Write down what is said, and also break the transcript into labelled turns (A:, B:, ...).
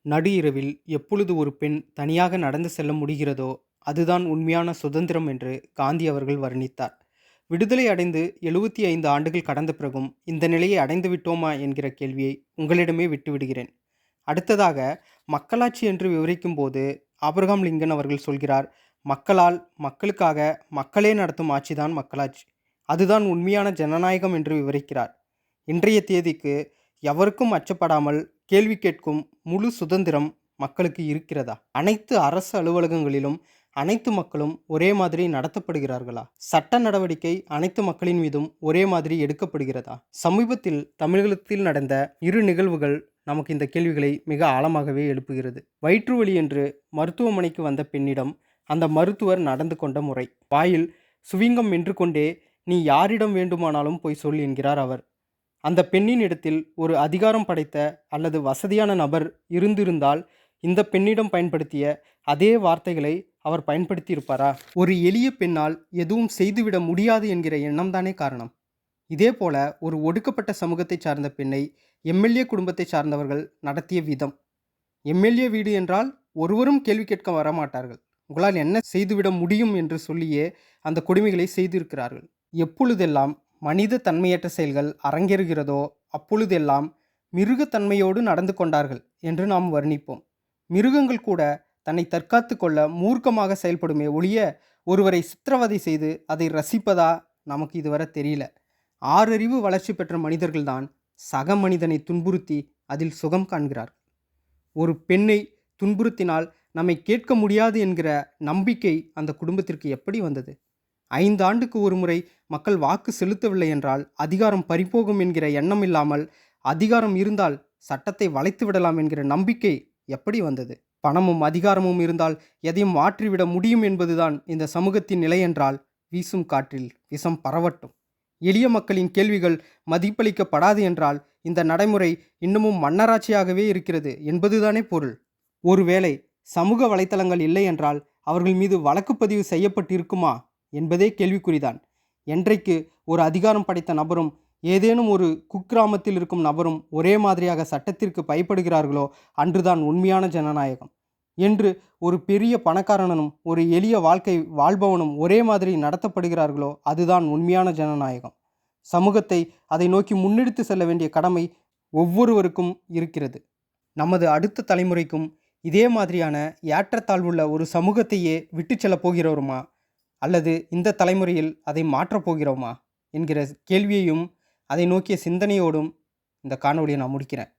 A: நடு இரவில் எப்பொழுது ஒரு பெண் தனியாக நடந்து செல்ல முடிகிறதோ அதுதான் உண்மையான சுதந்திரம் என்று காந்தி அவர்கள் வர்ணித்தார். விடுதலை அடைந்து 75 ஆண்டுகள் கடந்த பிறகும் இந்த நிலையை அடைந்து விட்டோமா என்கிற கேள்வியை உங்களிடமே விட்டுவிடுகிறேன். அடுத்ததாக, மக்களாட்சி என்று விவரிக்கும் போது ஆபிரகாம் லிங்கன் அவர்கள் சொல்கிறார், மக்களால் மக்களுக்காக மக்களே நடத்தும் ஆட்சிதான் மக்களாட்சி, அதுதான் உண்மையான ஜனநாயகம் என்று விவரிக்கிறார். இன்றைய தேதிக்கு எவருக்கும் அச்சப்படாமல் கேள்வி கேட்கும் முழு சுதந்திரம் மக்களுக்கு இருக்கிறதா? அனைத்து அரசு அலுவலகங்களிலும் அனைத்து மக்களும் ஒரே மாதிரி நடத்தப்படுகிறார்களா? சட்ட நடவடிக்கை அனைத்து மக்களின் மீதும் ஒரே மாதிரி எடுக்கப்படுகிறதா? சமீபத்தில் தமிழகத்தில் நடந்த இரு நிகழ்வுகள் நமக்கு இந்த கேள்விகளை மிக ஆழமாகவே எழுப்புகிறது. வயிற்று வலி என்று மருத்துவமனைக்கு வந்த பெண்ணிடம் அந்த மருத்துவர் நடந்து கொண்ட முறை, வாயில் சுவிங்கம் மென்று கொண்டே நீ யாரிடம் வேண்டுமானாலும் போய் சொல் என்கிறார் அவர். அந்த பெண்ணின் இடத்தில் ஒரு அதிகாரம் படைத்த அல்லது வசதியான நபர் இருந்திருந்தால் இந்த பெண்ணிடம் பயன்படுத்திய அதே வார்த்தைகளை அவர் பயன்படுத்தியிருப்பாரா? ஒரு எளிய பெண்ணால் எதுவும் செய்துவிட முடியாது என்கிற எண்ணம்தானே காரணம். இதேபோல ஒரு ஒடுக்கப்பட்ட சமூகத்தை சார்ந்த பெண்ணை எம்எல்ஏ குடும்பத்தை சார்ந்தவர்கள் நடத்திய விதம். எம்எல்ஏ வீடு என்றால் ஒருவரும் கேள்வி கேட்க வரமாட்டார்கள். உங்களால் என்ன செய்துவிட முடியும் என்று சொல்லியே அந்த கொடுமைகளை செய்திருக்கிறார்கள். எப்பொழுதெல்லாம் மனித தன்மையற்ற செயல்கள் அரங்கேறுகிறதோ அப்பொழுதெல்லாம் மிருகத்தன்மையோடு நடந்து கொண்டார்கள் என்று நாம் வர்ணிப்போம். மிருகங்கள் கூட தன்னை தற்காத்து கொள்ள மூர்க்கமாக செயல்படுமே ஒழிய ஒருவரை சித்திரவதை செய்து அதை ரசிப்பதா நமக்கு இதுவரை தெரியல. ஆறறிவு வளர்ச்சி பெற்ற மனிதர்கள்தான் சக மனிதனை துன்புறுத்தி அதில் சுகம் காண்கிறார்கள். ஒரு பெண்ணை துன்புறுத்தினால் நம்மை கேட்க முடியாது என்கிற நம்பிக்கை அந்த குடும்பத்திற்கு எப்படி வந்தது? 5 ஆண்டுக்கு ஒரு முறை மக்கள் வாக்கு செலுத்தவில்லை என்றால் அதிகாரம் பறிபோகும் என்கிற எண்ணம் இல்லாமல், அதிகாரம் இருந்தால் சட்டத்தை வளைத்து விடலாம் என்கிற நம்பிக்கை எப்படி வந்தது? பணமும் அதிகாரமும் இருந்தால் எதையும் மாற்றிவிட முடியும் என்பதுதான் இந்த சமூகத்தின் நிலை என்றால் வீசும் காற்றில் விஷம் பரவட்டும். எளிய மக்களின் கேள்விகள் மதிப்பளிக்கப்படாது என்றால் இந்த நடைமுறை இன்னமும் மன்னராட்சியாகவே இருக்கிறது என்பதுதானே பொருள். ஒருவேளை சமூக வலைத்தளங்கள் இல்லை என்றால் அவர்கள் மீது வழக்குப்பதிவு செய்யப்பட்டிருக்குமா என்பதே கேள்விக்குறிதான். என்றைக்கு ஒரு அதிகாரம் படைத்த நபரும் ஏதேனும் ஒரு குக்கிராமத்தில் இருக்கும் நபரும் ஒரே மாதிரியாக சட்டத்திற்கு பயப்படுகிறார்களோ அன்றுதான் உண்மையான ஜனநாயகம். என்று ஒரு பெரிய பணக்காரனும் ஒரு எளிய வாழ்க்கை வாழ்பவனும் ஒரே மாதிரி நடத்தப்படுகிறார்களோ அதுதான் உண்மையான ஜனநாயகம். சமூகத்தை அதை நோக்கி முன்னெடுத்து செல்ல வேண்டிய கடமை ஒவ்வொருவருக்கும் இருக்கிறது. நமது அடுத்த தலைமுறைக்கும் இதே மாதிரியான ஏற்றத்தாழ்வுள்ள ஒரு சமூகத்தையே விட்டு செல்லப் போகிறோமா, அல்லது இந்த தலைமுறையில் அதை மாற்றப் போகிறோமா என்கிற கேள்வியையும் அதை நோக்கிய சிந்தனையோடும் இந்த காணொலியை நான் முடிக்கிறேன்.